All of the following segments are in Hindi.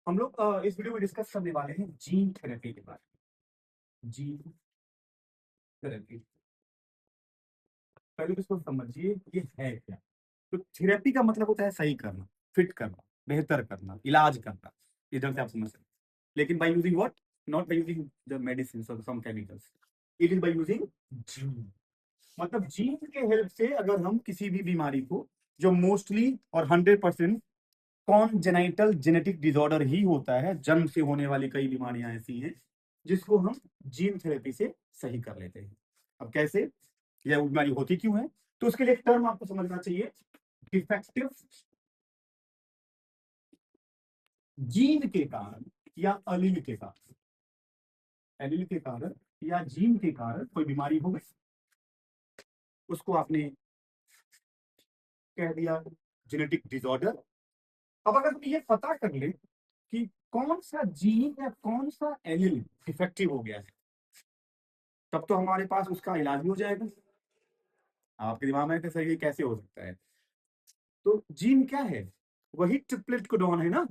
हम लोग इस वीडियो में डिस्कस करने वाले हैं जीन थेरेपी के बारे में। जीन थेरेपी, पहले तो इसको समझिए ये है क्या। तो थेरेपी का मतलब होता है सही करना, फिट करना, बेहतर करना, इलाज करना। इधर से आप समझ सकते हैं। लेकिन by using what, not by using the medicine और some chemicals, it is by using gene. मतलब जीन के हेल्प से अगर हम किसी भी बीमारी को, जो मोस्टली और 100% कॉन्जेनाइटल जेनेटिक डिसऑर्डर ही होता है, जन्म से होने वाली कई बीमारियां ऐसी हैं जिसको हम जीन थेरेपी से सही कर लेते हैं। अब कैसे, यह बीमारी होती क्यों है, तो उसके लिए एक टर्म आपको समझना चाहिए, डिफेक्टिव जीन के कारण या अलील के कारण। एलील के कारण या जीन के कारण कोई बीमारी हो गई, उसको आपने कह दिया जेनेटिक डिसऑर्डर। अब अगर हम ये पता कर ले कि कौन सा जीन या कौन सा एलील डिफेक्टिव हो गया है, तब तो हमारे पास उसका इलाज भी हो जाएगा। आपके दिमाग में कैसे ये कैसे हो सकता है? तो जीन क्या है? वही ट्रिपलेट कोडॉन है ना,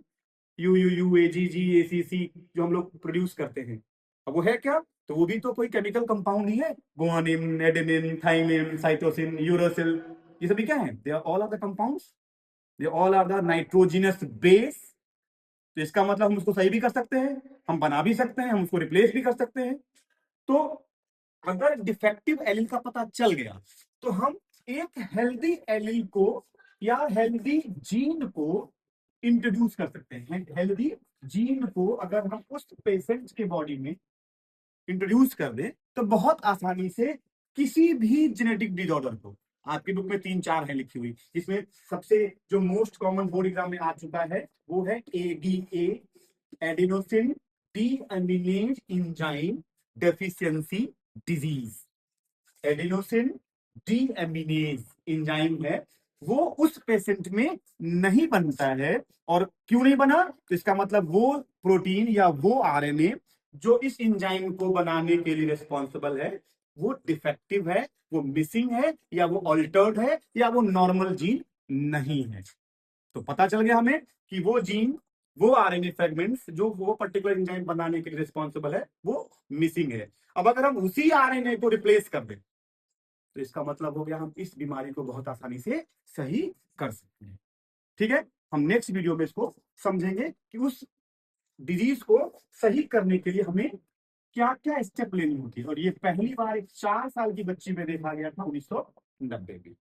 यू यू यू ए जी जी ए सी सी, जो हम लोग प्रोड्यूस करते हैं। अब वो है क्या? तो वो भी तो कोई केमिकल कंपाउंड ही है। Guanine, adenine, thymine, cytosine, uracil, ये सभी क्या है? They are all are the compounds, they all are the nitrogenous base. तो इसका मतलब हम उसको सही भी कर सकते हैं, हम बना भी सकते हैं, हम उसको रिप्लेस भी कर सकते हैं। तो अगर डिफेक्टिव एलील का पता चल गया तो हम एक हेल्दी एलील को या हेल्दी जीन को इंट्रोड्यूस कर सकते हैं। हेल्दी जीन को अगर हम उस पेशेंट के बॉडी में इंट्रोड्यूस कर दें तो बहुत आसानी से किसी भी जेनेटिक डिसऑर्डर को, आपकी बुक में 3-4 है लिखी हुई, जिसमें सबसे जो मोस्ट कॉमन बोर्ड एग्जाम में आ चुका है वो है ADA, adenosine deaminase enzyme deficiency disease. Adenosine deaminase enzyme है, वो उस पेशेंट में नहीं बनता है। और क्यों नहीं बना? तो इसका मतलब वो प्रोटीन या वो आरएनए जो इस एंजाइम को बनाने के लिए रिस्पॉन्सिबल है, वो डिफेक्टिव है, वो मिसिंग है, या वो ऑल्टर्ड है, या वो नॉर्मल जीन नहीं है। तो पता चल गया हमें कि वो जीन, वो आरएनए फ्रेगमेंट्स जो वो पर्टिकुलर एंजाइम बनाने के लिए रिस्पॉन्सिबल है, वो मिसिंग है। अब अगर हम उसी आरएनए को रिप्लेस कर दें तो इसका मतलब हो गया हम इस बीमारी को बहुत आसानी से सही कर सकते हैं। ठीक है, हम नेक्स्ट वीडियो में इसको समझेंगे कि उस डिजीज को सही करने के लिए हमें क्या क्या स्टेप लेनी होती है। और ये पहली बार एक 4 साल की बच्ची में देखा गया था 1990 में।